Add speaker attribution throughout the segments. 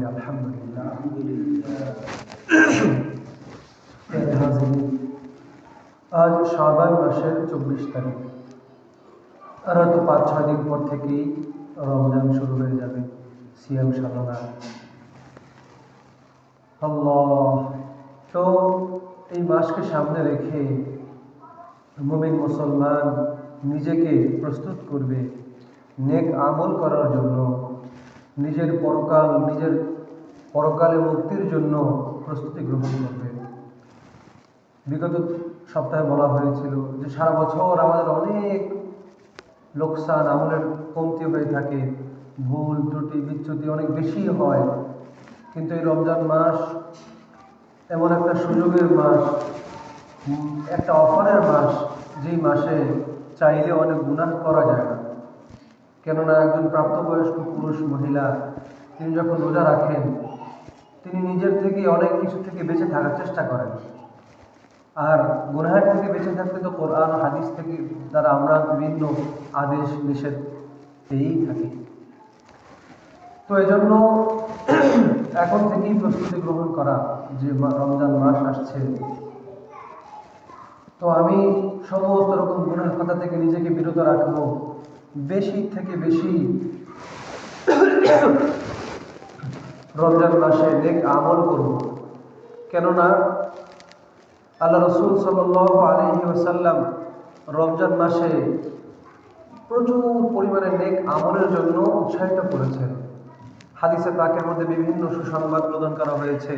Speaker 1: আলহামদুলিল্লাহ। আজ শাবান মাসের 24 তারিখ, আর হয়তো 5-6 দিন পর থেকেই রমজান শুরু হয়ে যাবে, সিয়াম সাধনা। আল্লাহ, তো এই মাসকে সামনে রেখে মুমিন মুসলমান নিজেকে প্রস্তুত করবে নেক আমল করার জন্য, নিজের পরকালে মুক্তির জন্য প্রস্তুতি গ্রহণ করবে। বিগত সপ্তাহে বলা হয়েছিল যে সারা বছর আমাদের অনেক লোকসান, আমলের কমতি হয়ে থাকে, ভুল ত্রুটি বিচ্যুতি অনেক বেশি হয়, কিন্তু এই রমজান মাস এমন একটা সুযোগের মাস, একটা অফারের মাস, যেই মাসে চাইলে অনেক গুনাহ করা যায় না। কেননা একজন প্রাপ্তবয়স্ক পুরুষ মহিলা তিনি যখন রোজা রাখেন, তিনি নিজের থেকে অনেক কিছু থেকে বেঁচে থাকার চেষ্টা করেন। আর গুনাহের থেকে বেঁচে থাকতে তো কোরআন হাদিস থেকে দ্বারা আমরা বিভিন্ন আদেশ নিষেধ পেয়েই থাকি। তো এজন্য এখন থেকেই প্রস্তুতি গ্রহণ করা যে রমজান মাস আসছে, তো আমি সমস্ত রকম গুনাহ কথা থেকে নিজেকে বিরত রাখবো, বেশি থেকে বেশি রমজান মাসে নেক আমল করব। কেননা আল্লাহ রসুল সাল্লাল্লাহু আলাইহি ওয়াসাল্লাম রমজান মাসে প্রচুর পরিমাণে নেক আমলের জন্য উৎসাহিত করেছেন। হাদিসে পাকের মধ্যে বিভিন্ন সুসংবাদ প্রদান করা হয়েছে,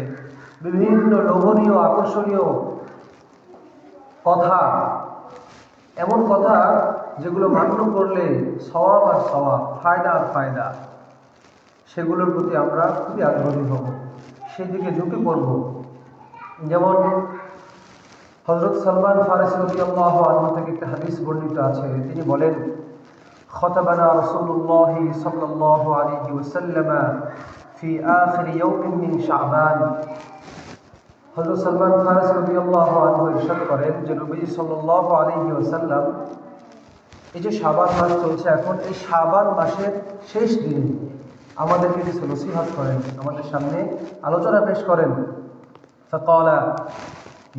Speaker 1: বিভিন্ন লোভনীয় আকর্ষণীয় কথা, এমন কথা যেগুলো মান্য করলে সওয়াব আর সওয়াব, ফায়দা আর ফায়দা, সেগুলোর প্রতি আমরা খুবই আগ্রহী হব, সেই দিকে ঝুঁকে পড়ব। যেমন হযরত সালমান ফারসি রাদিয়াল্লাহু আনহু থেকে একটা হাদিস বর্ণিত আছে, তিনি বলেন, খতাবানা রাসূলুল্লাহ সাল্লাল্লাহু আলাইহি ওয়াসাল্লাম ফি আখির ইয়াউমিন মিন শাবান। হযরত সালমান ফারসি রাদিয়াল্লাহু আনহু ইরশাদ করেন যে নবী সাল্লাল্লাহু আলাইহি ওয়াসাল্লাম এই যে শাবান মাস চলছে এখন, এই শাবান মাসের শেষ দিনে আমাদেরকে কিছু নসিহত করেন, আমাদের সামনে আলোচনা পেশ করেন। ফাকালা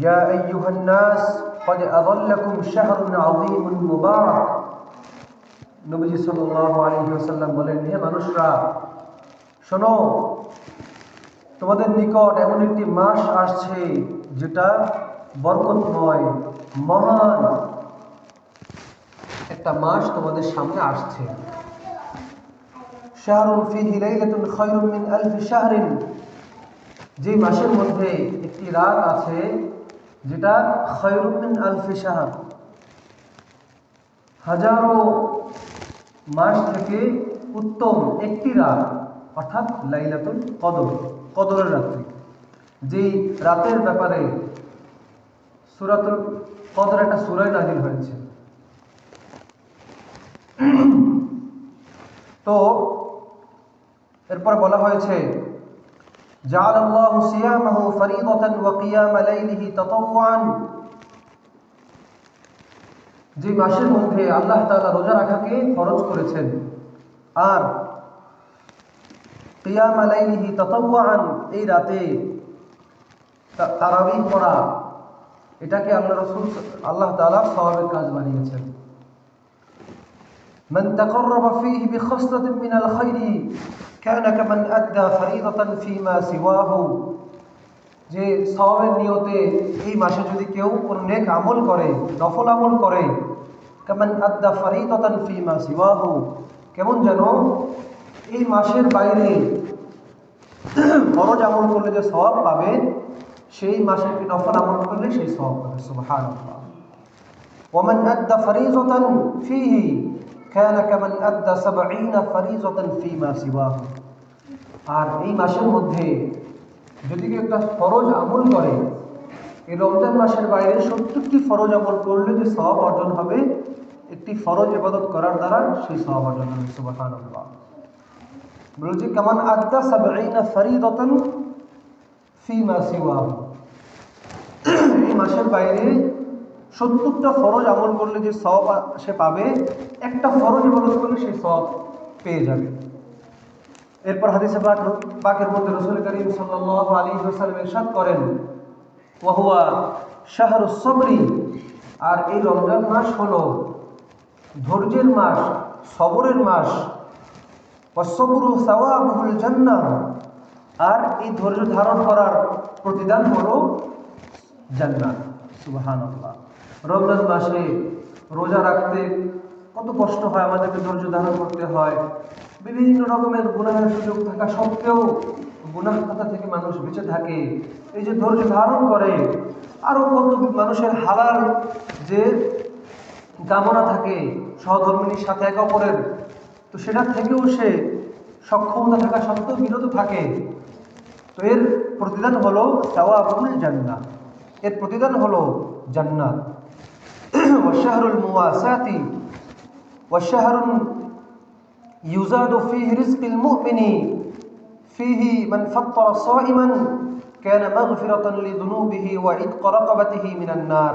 Speaker 1: ইয়া আইয়ুহান নাস ক্বাদ আযাল্লাকুম শাহরুন আযীমুন মুবারাক। নবী সাল্লাল্লাহু আলাইহি ওয়াসাল্লাম বলেন, হে মানুষরা, শোনো, তোমাদের নিকট এমন একটি মাস আসছে যেটা বরকতময়, মহান একটা মাস তোমাদের সামনে আসছে। শাহরুন ফীহি লাইলাতুন খায়রুম মিন আলফি শাহরিন, যে মাসের মধ্যে একটি রাত আছে যেটা খায়রুম মিন আলফি শাহর, হাজারো মাস থেকে উত্তম একটি রাত, অর্থাৎ লাইলাতুল কদর, কদরের রাত্রি। যেই রাতের ব্যাপারে সূরাতুল কদর একটা সূরা নাযিল হয়েছে। তো এরপর বলা হয়েছে, জাআলাল্লাহু সিয়ামাহু ফরীদাতান ওয়া কিয়াম লাইলিহি তাতাওয়ান, যে মাসের মধ্যে আল্লাহ তাআলা রোজা রাখাকে ফরজ করেছেন, আর কিয়াম লাইলিহি তাতাওয়ান, এই রাতে তারাবিহ পড়া, এটাকে আল্লাহ তাআলা সওয়াবের কাজ বানিয়েছেন। মান তাকাররাবা ফীহি বিখাসলাতিন মিনাল খায়রি কানা কামান আদ্দা ফরীদাতান ফীমা সিওয়াহু, যে সওয়াবের নিয়তে এই মাসে যদি কেউ কোন নেক আমল করে, নফল আমল করে, কামান আদ্দা ফরীদাতান ফীমা সিওয়াহু, কেমন যেন এই মাসের বাইরে ফরজ আমল করলে যে সওয়াব পাবে, সেই মাসে কি নফল আমল করলে সেই সওয়াব পাবে। সুবহানাল্লাহ। ওয়া মান আদ্দা ফরীদাতান ফীহি কানা কামান আদ্দা 70 ফরীদাতান ফীমা সিওয়াহু, আর এই মাসের মধ্যে যদি কেউ একটা ফরজ আমল করে, এই রমজান মাসের বাইরে 70টি ফরজ আমল করলে যে সওয়াব অর্জন হবে, একটি ফরজ ইবাদত করার দ্বারা সেই সওয়াব অর্জন হবে। সুবহানাল্লাহ। বলছি কামান আদ্দা 70 ফরীদাতান ফীমা সিওয়াহু, এই মাসের বাইরে 70টা ফরজ আমল করলে যে সওয়াব সে পাবে, একটা ফরজ ইবাদত করলে সেই সওয়াব পেয়ে যাবে। এরপর হাদিসে পাকের মধ্যে রাসূল করিম সাল্লাল্লাহু আলাইহি ওয়াসাল্লাম ইরশাদ করেন, ওয়া হুয়া শাহরুস সাবরি, আর এই রমজান মাস হলো ধৈর্যের মাস, সবরের মাস। ওয়াসবরু সাওয়াবুল জান্নাহ, আর এই ধৈর্য ধারণ করার প্রতিদান হলো জান্নাত। সুবহানাল্লাহ। রমজান মাসে রোজা রাখতে কত কষ্ট হয়, আমাদেরকে ধৈর্য ধারণ করতে হয়। বিভিন্ন রকমের গুনাহের সুযোগ থাকা সত্ত্বেও গুনাহ খাতা থেকে মানুষ বেঁচে থাকে, এই যে ধৈর্য ধারণ করে। আরও কত মানুষের হালাল যে কামনা থাকে সহধর্মিনীর সাথে একে অপরের, তো সেটা থেকেও সে সক্ষমতা থাকা সত্ত্বেও বিরত থাকে। তো এর প্রতিদান হলো সাওয়াবুল জান্নাহ, এর প্রতিদান হলো জান্নাত। ওয়াশাহরুল মুওয়াসাতি ওয়াশাহরুন ইউজাদু ফীহি রিজকুল মুমিনি ফীহি মান ফাত্তারা সাইমান কানা মাগফিরাতান লিযুনুবিহি ওয়া ইতকা রাকাবাতিহি মিনান নার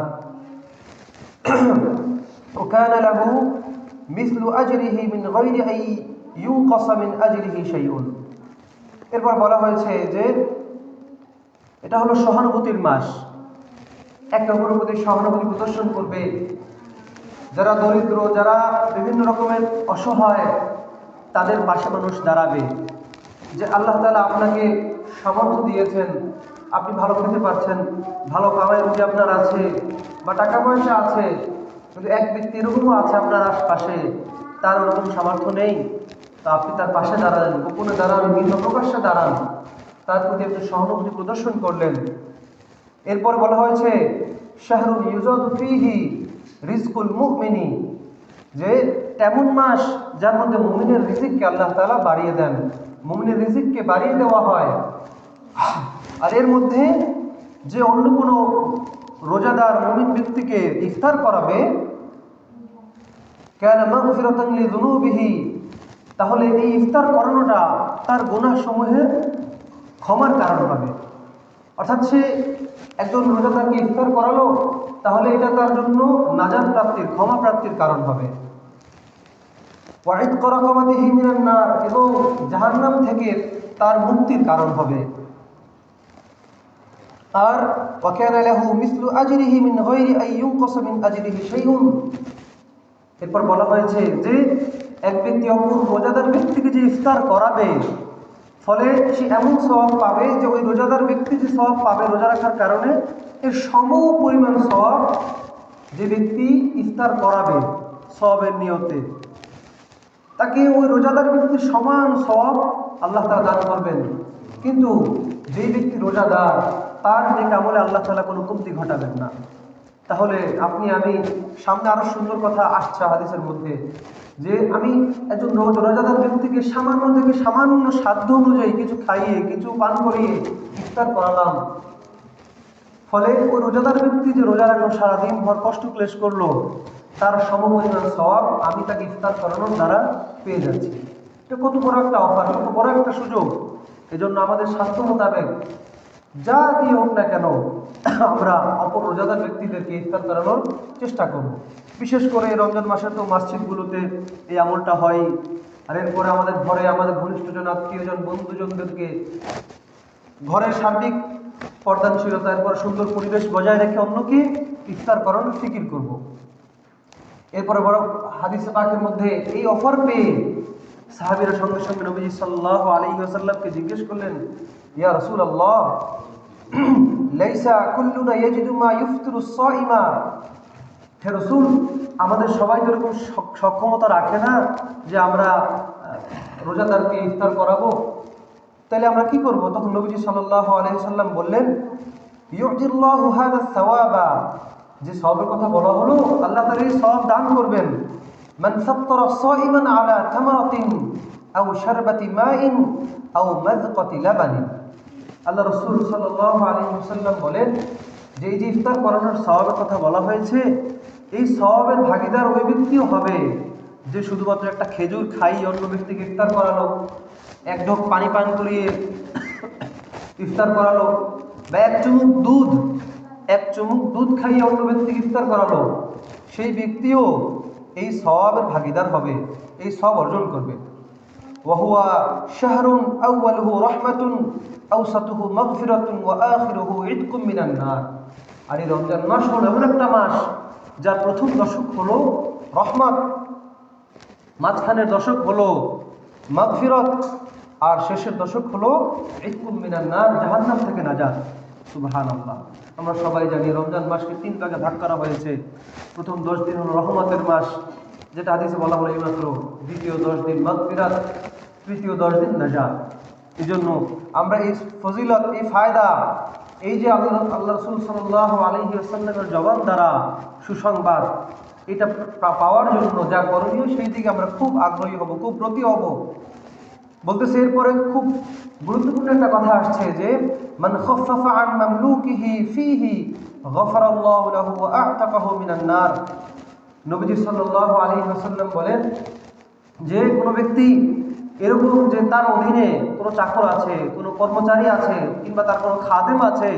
Speaker 1: ওয়া কানা লাহু মিসলু আজরিহি মিন গায়রি আন ইউনকাসা মিন আজরিহি শাইউন। এরপর বলা হয়েছে যে এটা হলো সহানুভূতির মাস। একে অপরের প্রতি সহানুভূতি প্রদর্শন করবে। যারা দরিদ্র, যারা বিভিন্ন রকমের অসহায়, তাদের পাশে মানুষ দাঁড়াবে। যে আল্লাহ তাআলা আপনাকে সামর্থ্য দিয়েছেন, আপনি ভালো খেতে পারছেন, ভালো কামাই রুজি আপনার আছে, বা টাকা পয়সা আছে, কিন্তু এক ব্যক্তি এরকমও আছে আপনার আশপাশে, তার ওরকম সামর্থ্য নেই, তো আপনি তার পাশে দাঁড়ালেন, গোপনে দাঁড়ান, ভিন্ন প্রকাশ্যে দাঁড়ান, তার প্রতি আপনি সহানুভূতি প্রদর্শন করলেন। এরপর বলা হয়েছে শাহরুন ইউজাদু ফীহি রিজকুল মুমিনি, যে তেমন মাস যার মধ্যে মুমিনের রিজিককে আল্লাহ তাআলা বাড়িয়ে দেন, মুমিনের রিজিককে বাড়িয়ে দেওয়া হয়। আর এর মধ্যে যে অন্য কোনো রোজাদার মুমিন ব্যক্তিকে ইফতার করাবে, কানা মাগফিরাতান লিযুনুবিহি, তাহলে এই ইফতার করানোটা তার গুনাহসমূহের ক্ষমার কারণ হবে। অর্থাৎ সে একজন রোজাদারকে ইফতার করালো, তাহলে এটা তার জন্য নাজাত প্রাপ্তির, ক্ষমা প্রাপ্তির কারণ হবে। ওয়া ইতকা রাকাবাতিহি মিনান নার, এবং জাহান্নাম থেকে তার মুক্তির কারণ হবে। আর ওয়া কানা লাহু মিসলু আজরিহি মিন গায়রি আন ইউনকাসা মিন আজরিহি শাইউন। এরপর বলা হয়েছে যে এক ব্যক্তি অপর রোজাদার ব্যক্তিকে যে ইফতার করাবে, ফলে সে এমন সওয়াব পাবে যে ওই রোজাদার ব্যক্তি যে সওয়াব পাবে রোজা রাখার কারণে, এর সম পরিমাণ সওয়াব যে ব্যক্তি ইফতার করাবে সওয়াবের নিয়তে, তাকে ওই রোজাদার ব্যক্তির সমান সওয়াব আল্লাহ তাআলা দান করবেন। কিন্তু যেই ব্যক্তি রোজাদার, তার নেক আমলে আল্লাহ তাআলা কোনো কমতি ঘটাবেন না। তাহলে আপনি আমি, সামনে আরো সুন্দর কথা আসছে হাদিসের মধ্যে, যে আমি একজন রোজাদার ব্যক্তিকে সামান্য থেকে সামান্য সাধ্য অনুযায়ী কিছু খাইয়ে, কিছু পান করিয়ে ইফতার করালাম, ফলে ওই রোজাদার ব্যক্তি যে রোজা রাখলো, সারাদিন ভর কষ্ট ক্লেশ করলো, তার সমপরিমাণ সওয়াব আমি তাকে ইফতার করানোর দ্বারা পেয়ে যাচ্ছি। এটা কত বড় একটা অফার, কত বড় একটা সুযোগ। এজন্য আমাদের স্বাস্থ্য মোতাবেক যা দিয়ে হোক না কেন, আমরা অপর রোজাদার ব্যক্তিদেরকে ইফতার করানোর চেষ্টা করব। বিশেষ করে রমজান মাসে তো মসজিদগুলোতে এই আমলটা হয়। আর এরপরে আমাদের ঘরে আমাদের ঘনিষ্ঠজন, আত্মীয়জন, বন্ধুজনদেরকে ঘরের সার্বিক পর্দানশীলতা, এরপর সুন্দর পরিবেশ বজায় রেখে অন্যকে ইফতার করানোর ফিকির করব। এরপরে বড় হাদিসে পাকের মধ্যে এই অফার পেয়ে সাহাবীরা সঙ্গে সঙ্গে নবীজি সাল্লাল্লাহু আলাইহি ওয়াসাল্লামকে জিজ্ঞেস করলেন, ইয়া রাসূলুল্লাহ, লাইসা কুল্লুনা ইয়াজিদু মা ইফতিরু সাইমা, হে রাসূল, আমাদের সবাই তো এরকম সক্ষমতা রাখে না যে আমরা রোজাদারকে ইফতার করাবো, তাহলে আমরা কি করব? তখন নবীজি সাল্লাল্লাহু আলাইহি ওয়াসাল্লাম বললেন, ইউজিল্লাহু হাযা সাওয়াবা, যে সওয়াবের কথা বলা হলো, আল্লাহ তাআলা এই সওয়াব দান করবেন। মান ফাত্তারা সাইমান আলা তামারাতিন আও শারবাতি মাইন আও মাযকাতি লাবানিন। আল্লাহ রাসূল সাল্লাল্লাহু আলাইহি ওয়াসাল্লাম বলেন যে এই যে ইফতার করানোর সওয়াবের কথা বলা হয়েছে, এই সওয়াবের ভাগীদার ওই ব্যক্তিও হবে যে শুধুমাত্র একটা খেজুর খাই অন্য ব্যক্তিকে ইফতার করালো, এক ঢোক পানি পান করিয়ে ইফতার করালো, বা এক চুমুক দুধ খাইয়ে অন্য ব্যক্তিকে ইফতার করালো, সেই ব্যক্তিও এই সওয়াবের ভাগীদার হবে, এই সওয়াব অর্জন করবে। ওয়াহুয়া শাহরুন আউয়ালুহু রাহমাতুন আওসাতুহু মাগফিরাতুন ওয়া আখিরুহু ইতকুম মিনান নার। আর এই রমজান মাস হলো এমন একটা মাস যার প্রথম দশক হলো রহমত, মাঝখানের দশক হলো মাগফিরাত, আর শেষের দশক হলো ইতকুম মিনান নার, জাহান্নাম থেকে নাজাত। সুবহানাল্লাহ। আমরা সবাই জানি রমজান মাসকে 3 ভাগে ভাগ করা হয়েছে। প্রথম 10 দিন হলো রহমতের মাস, যেটা হাদিসে বলা হলো এইমাত্র। দ্বিতীয় 10 দিন মাগফিরাত, তৃতীয় 10 দিন নাজাত। এই জন্য আমরা এই ফজিলত, এই ফায়দা, এই যে আল্লাহ রাসূল সাল্লাল্লাহু আলাইহি ওয়াসাল্লামের জবান দ্বারা সুসংবাদ, এটা পাওয়ার জন্য যা করণীয় সেই দিকে আমরা খুব আগ্রহী হব, খুব ব্রতী হব। বলতেছে এরপরে খুব গুরুত্বপূর্ণ একটা কথা আসছে যে মান খাফফাফা আন মামলুকিহি ফীহি গফারাল্লাহু লাহু ওয়া আ'তাকাহু মিনান নার। নবীজি সাল্লাল্লাহু আলাইহি ওয়াসাল্লাম বলেন যে কোনো ব্যক্তি এরকম যে তার অধীনে কোনো চাকর আছে, কোনো কর্মচারী আছে, কিংবা তার কোনো খাদেম আছে,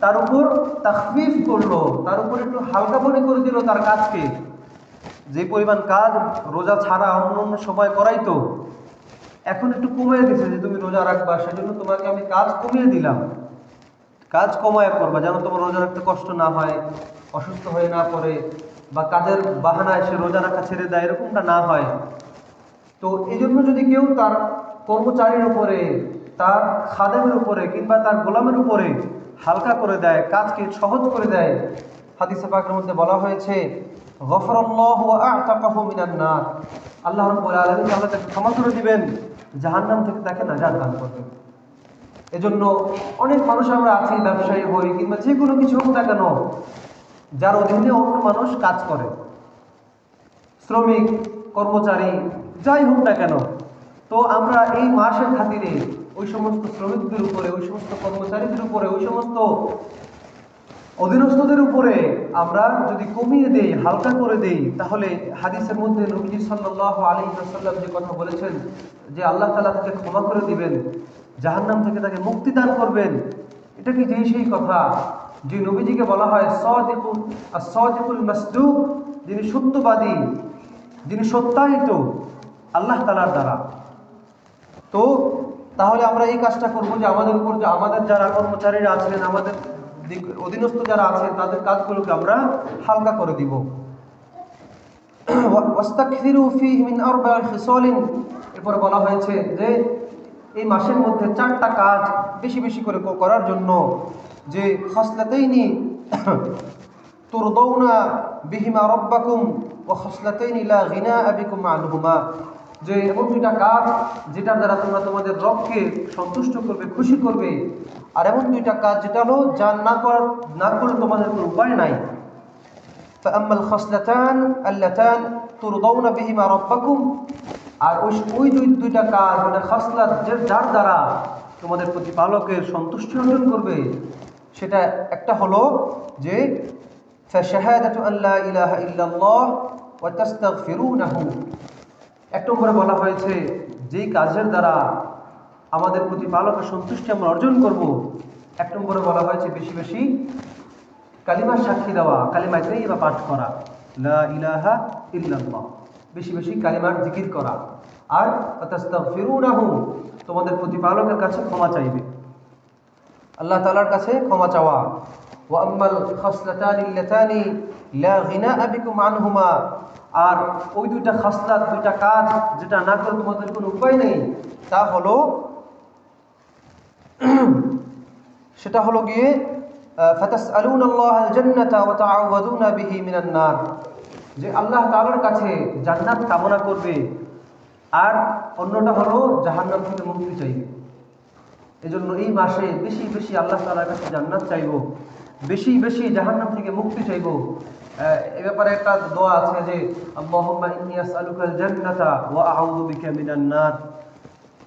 Speaker 1: তার উপর তাখফিফ করলো, তার উপর একটু হালকা মনে করে দিল তার কাজকে। যে পরিমাণ কাজ রোজা ছাড়া অন্য অন্য সময় করাইতো, এখন একটু কমিয়ে দিছে যে তুমি রোজা রাখবা, সেজন্য তোমাকে আমি কাজ কমিয়ে দিলাম। কাজ কমায় করবা যেন তোমার রোজা রাখতে কষ্ট না হয়, অসুস্থ হয়ে না পড়ে, বা কাজের বাহানায় সে রোজা রাখা ছেড়ে দেয়, এরকমটা না হয়। তো এই জন্য যদি কেউ তার কর্মচারীর উপরে, তার খাদেমের উপরে, কিংবা তার গোলামের উপরে হালকা করে দেয়, কাজকে সহজ করে দেয়, হাদিসে পাকের মধ্যে বলা হয়েছে গফরাল্লাহু ওয়া আ'তাকাহু মিনান নার, আল্লাহ রাব্বুল আলামিন তাআলা তাকে ক্ষমা করে দিবেন, জাহান্নাম থেকে তাকে নাজাত দান করবেন। এজন্য অনেক মানুষ আমরা আছি, ব্যবসায়ী হই কিংবা যে কোনো কিছু হোক না কেন, যার অধীনে অন্য মানুষ কাজ করে, শ্রমিক, কর্মচারী, যাই হোক না কেন, তো আমরা এই মাসের খাতিরে ওই সমস্ত শ্রমিকদের উপরে, ওই সমস্ত কর্মচারীদের উপরে, ওই সমস্ত অধীনস্থদের উপরে আমরা যদি কমিয়ে দেই, হালকা করে দেই, তাহলে হাদিসের মধ্যে নবীজি সাল্লাল্লাহু আলাইহি ওয়াসাল্লাম যে কথা বলেছেন যে আল্লাহ তাআলা তাকে ক্ষমা করে দিবেন, জাহান্নাম থেকে তাকে মুক্তি দান করবেন, এটা কি সেই কথা যে নবীজিকে বলা হয় সাদিকুল মাসদুক, যিনি সত্যবাদী, যিনি সত্যায়িত আল্লাহ তাআলার দ্বারা। তো তাহলে আমরা এই কাজটা করব যে আমাদের উপর, যে আমাদের যারা কর্মচারীরা আছেন, আমাদের অধীনস্থ যারা আছেন, তাদের কাজগুলোকে আমরা হালকা করে দিব। ওয়াস্তাকসিরু ফীহি মিন আরবা'i খিসালিন, এরপর বলা হয়েছে যে এই মাসের মধ্যে 4টা কাজ বেশি বেশি করে করার জন্য, যে খাসলাতাইনি তুরদাউনা বিহিমা রাব্বাকুম ওয়া খাসলাতাইনি লা গিনাআ বিকুম আনহুমা, যে এমন 2টা কাজ যেটার দ্বারা তোমরা তোমাদের রবকে সন্তুষ্ট করবে, খুশি করবে, আর এমন 2টা কাজ যেটা হলো যা না করলে তোমাদের কোনো উপায় নাই। ফাআম্মাল খাসলাতান আল্লাতান তুরদাউনা বিহিমা রাব্বাকুম, আর ওই 2টা কাজ, মানে খাসলাত, যার দ্বারা তোমাদের প্রতিপালকের সন্তুষ্টি অর্জন করবে, সেটা একটা হলো যে ফাশাহাদাতু আল্লা ইলাহা ইল্লাল্লাহ ওয়া তাস্তাগফিরুনাহু। এক নম্বরে বলা হয়েছে যেই কাজের দ্বারা আমাদের প্রতিপালকের সন্তুষ্টি আমরা অর্জন করব, এক নম্বরে বলা হয়েছে বেশি বেশি কালিমার সাক্ষী দেওয়া, কালিমা তাইয়্যিবা পাঠ করা, লা ইলাহা ইল্লাল্লাহ, বেশি বেশি কালিমার জিকির করা, আর তাস্তাগফিরুনাহু, তোমাদের প্রতিপালকের কাছে ক্ষমা চাইবে, আল্লাহ তাআলার কাছে ক্ষমা চাওয়া। ওয়া আম্মাল খাসলাতানি আল্লাতানি লা গিনাআ বিকুম আনহুমা, আর ওই 2টা খাসলাত, 2টা কাজ যেটা না করে তোমাদের কোনো উপায় নেই, তা হলো সেটা হলো গিয়ে ফাতাসআলুনাল্লাহাল জান্নাতা ওয়া তাআওয়াদুনা বিহি মিনান নার, যে আল্লাহ তাআলার কাছে জান্নাত কামনা করবে, আর অন্যটা হলো জাহান্নাম থেকে মুক্তি চাইবে। এজন্য এই মাসে বেশি বেশি আল্লাহ তাআলার কাছে জান্নাত চাইবো, বেশি বেশি জাহান্নাম থেকে মুক্তি চাইবো। এ ব্যাপারে একটা দোয়া আছে যে আল্লাহুম্মা ইন্নী আসআলুকাল জান্নাতা ওয়া আউযু বিকা মিনান নার,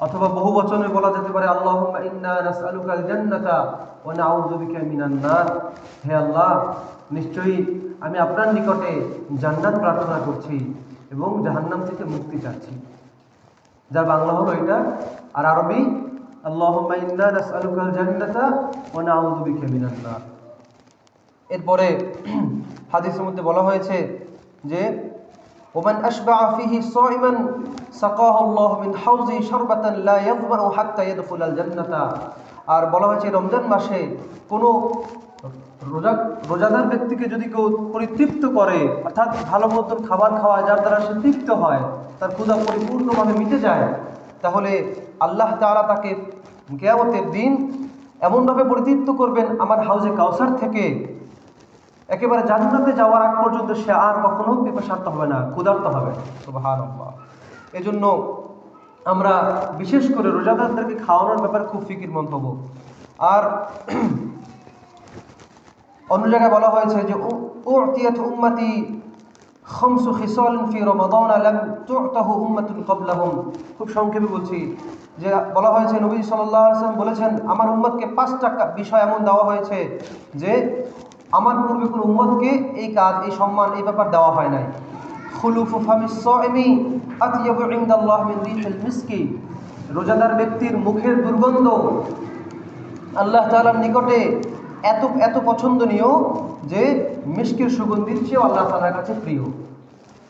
Speaker 1: অথবা বহু বচনে বলা যেতে পারে আল্লাহুম্মা ইন্না নাসআলুকাল জান্নাতা ওয়া নাউযু বিকা মিনান নার, হে আল্লাহ, নিশ্চয়ই আমি আপনার নিকটে জান্নাত প্রার্থনা করছি এবং জাহান্নাম থেকে মুক্তি চাচ্ছি। যার বাংলা হলো এটা, আর আরবি আল্লাহুম্মা ইন্না নাসআলুকাল জান্নাতা ওয়া নাউযু বিকা মিনান নার। এরপরে হাদিসের মধ্যে বলা হয়েছে যে ومن أشبع فيه صائما سقاه الله من حوضه شربة لا يظمأ حتى يدخل الجنة। আর বলা হয়েছে রমজান মাসে কোনো রোজাদার ব্যক্তিকে যদি কেউ পরিতৃপ্ত করে, অর্থাৎ ভালো মতন খাবার খাওয়ায় যার দ্বারা সে তৃপ্ত হয়, তার ক্ষুধা পরিপূর্ণভাবে মিটে যায়, তাহলে আল্লাহ তাআলা তাকে কিয়ামতের দিন এমনভাবে পরিতৃপ্ত করবেন আমার হাউজে কাউসার থেকে, একেবারে জান্নাতে যাওয়ার আগ পর্যন্ত সে আর কখনো পিপাসার্ত হবে না, ক্ষুধার্ত হবে না। সুবহানাল্লাহ। এজন্য আমরা বিশেষ করে রোজাদারদেরকে খাওয়ানোর ব্যাপারে খুব ফিকিরমন্দ হব। আর অন্য জায়গায় বলা হয়েছে যে উ'তিয়াত উম্মতি খামসু খিসালিন ফি রমাদান লাম তু'তাহু উম্মাতুন ক্বাবলাহুম। খুব সংক্ষেপে বলছি যে বলা হয়েছে নবী সাল্লাল্লাহু আলাইহি ওয়াসাল্লাম বলেছেন আমার উম্মতকে 5টা বিষয় এমন দেওয়া হয়েছে যে আমার পূর্বে কোনো উম্মতকে এই কাজ, এই সম্মান, এই ব্যাপার দেওয়া হয় নাই। খুলুফু ফামিস সাইমি আতয়াবু ইনদাল্লাহ মিন রিহিল মিসকি। রোজাদার ব্যক্তির মুখের দুর্গন্ধ আল্লাহ তাআলার নিকটে এত এত পছন্দনীয় যে মিশকের সুগন্ধির চেয়েও আল্লাহ তাআলার কাছে প্রিয়।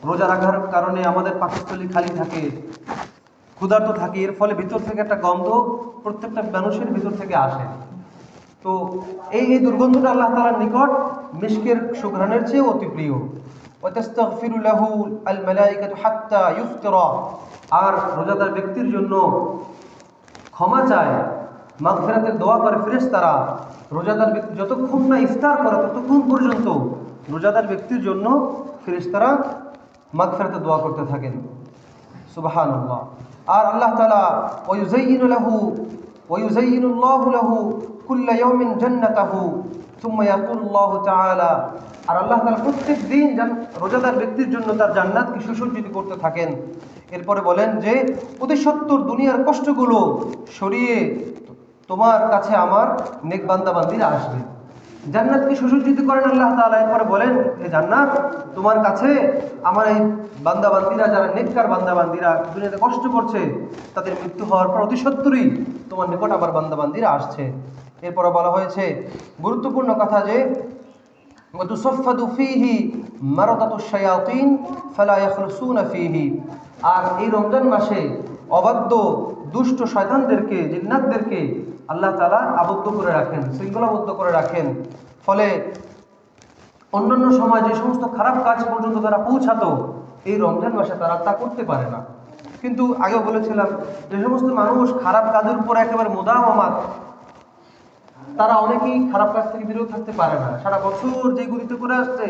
Speaker 1: রোজা রাখার কারণে আমাদের পাকস্থলী খালি থাকে, ক্ষুধার্ত থাকে, এর ফলে ভিতর থেকে একটা গন্ধ প্রত্যেকটা মানুষের ভিতর থেকে আসে। তো এই দুর্গন্ধটা আল্লাহ তাআলার নিকট মিশকের সুঘ্রাণের চেয়েও অতি প্রিয়। ওয়াতাস্তাগফিরু লাহু আল মালায়েকাতু হাত্তা ইফতিরা। আর রোজাদার ব্যক্তির জন্য ক্ষমা চায়, মাগফিরাতের দোয়া করে ফেরেশতারা। রোজাদার ব্যক্তি যতক্ষণ না ইফতার করে ততক্ষণ পর্যন্ত রোজাদার ব্যক্তির জন্য ফেরেশতারা মাগফিরাতের দোয়া করতে থাকেন। সুবহানাল্লাহ। আর আল্লাহ তাআলা ওয়ায়ুযায়্যিনুল্লাহু লাহু কুল্লা ইয়াওমিন জান্নাতাহু সুম্মা ইয়াকুলুল্লাহু তাআলা। আর আল্লাহ তাআলা প্রত্যেক দিন রোজাদার ব্যক্তির জন্য তার জান্নাতকে সুসজ্জিত করতে থাকেন। এরপরে বলেন যে অতি সত্তর দুনিয়ার কষ্টগুলো সরিয়ে তোমার কাছে আমার নেক বান্দাবান্দিরা আসবে। জান্নাতকে সুসজ্জিত করেন আল্লাহ তাআলা। এরপরে বলেন হে জান্নাত, তোমার কাছে আমার এই বান্দাবান্দিরা, যারা নেককার বান্দাবান্দিরা দুনিয়াতে কষ্ট করছে, তাদের মৃত্যু হওয়ার পর অতি সত্তরই তোমার নিকট আমার বান্দাবান্দিরা আসছে। এরপরে বলা হয়েছে গুরুত্বপূর্ণ কথা যে ওয়াতুসাফফাদু ফীহি মারাদাতুশ শায়াতিন ফালা ইয়াখলুসুনা ফীহি। আর এই রমজান মাসে অবাধ্য দুষ্ট শয়তানদেরকে, জিন্নাতদেরকে আল্লাহ তাআলা আবদ্ধ করে রাখেন, শৃঙ্খলাবদ্ধ করে রাখেন। ফলে অন্যান্য সময় যে সমস্ত খারাপ কাজ পর্যন্ত তারা পৌঁছাতো, এই রমজান মাসে তারা তা করতে পারে না। কিন্তু আগেও বলেছিলাম যে সমস্ত মানুষ খারাপ কাজের উপর একেবারে মুদাওয়ামাত, তারা অনেকেই খারাপ কাজ থেকে বিরত থাকতে পারে না। সারা বছর যে গুলিতে করে আসছে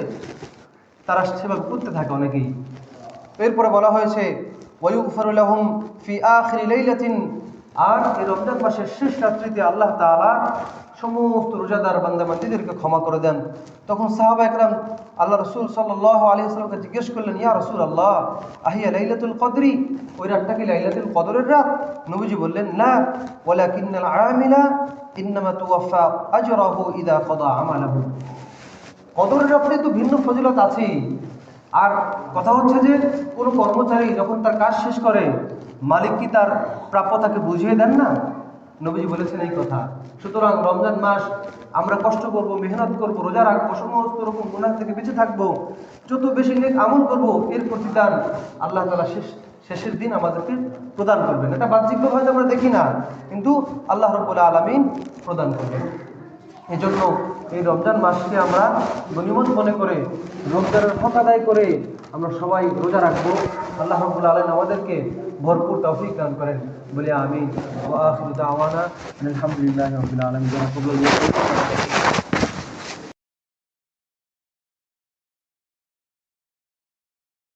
Speaker 1: তারা সেভাবে করতে থাকে অনেকেই। এরপরে বলা হয়েছে ওয়ায়ুগফারু লাহুম ফি আখিরি লাইলাতিন। আর এই রমজান মাসের শেষ রাত্রিতে আল্লাহ তাআলা সমস্ত রোজাদার বান্দাবান্দীদেরকে ক্ষমা করে দেন। তখন সাহাবা একরাম আল্লাহ রাসূল সাল্লাল্লাহু আলাইহি ওয়াসাল্লামকে জিজ্ঞেস করলেন, ইয়া রাসূলুল্লাহ আহিয়া লাইলাতুল কদরি, ওই রাতটা কি লাইলাতুল কদরের রাত? নবীজি বললেন না, ওয়ালাকিন্নাল আমিলা ইন্নামা তুওয়াফা আজরাহু ইযা কাদা আমালাহু। কদরের রাতে তো ভিন্ন ফজিলত আছে। আর কথা হচ্ছে যে কোনো কর্মচারী যখন তার কাজ শেষ করে, মালিক কি তার প্রাপ্যতাকে বুঝিয়ে দেন না? নবীজি বলেছেন এই কথা। সুতরাং রমজান মাস আমরা কষ্ট করব, মেহনত করব, রোজা রাখবো, সমস্ত রকম গুনাহ থেকে বেঁচে থাকবো, যত বেশি নেক আমল করব, এর প্রতিদান আল্লাহ তাআলা শেষের দিন আমাদেরকে প্রদান করবেন। এটা বাহ্যিকভাবে হয়তো আমরা দেখি না, কিন্তু আল্লাহ রাব্বুল আলামিন প্রদান করবেন। এই জন্য এই রমজান মাসকে আমরা গনিমত মনে করে, রমজানের হক আদায় করে আমরা সবাই রোজা রাখবো। আল্লাহ রাব্বুল আলামিন আমাদেরকে ভরপুর তৌফিক দান করেন বলে আমিন। ওয়া আখিরু দাওয়ানা আলহামদুলিল্লাহি রাব্বিল আলামিন।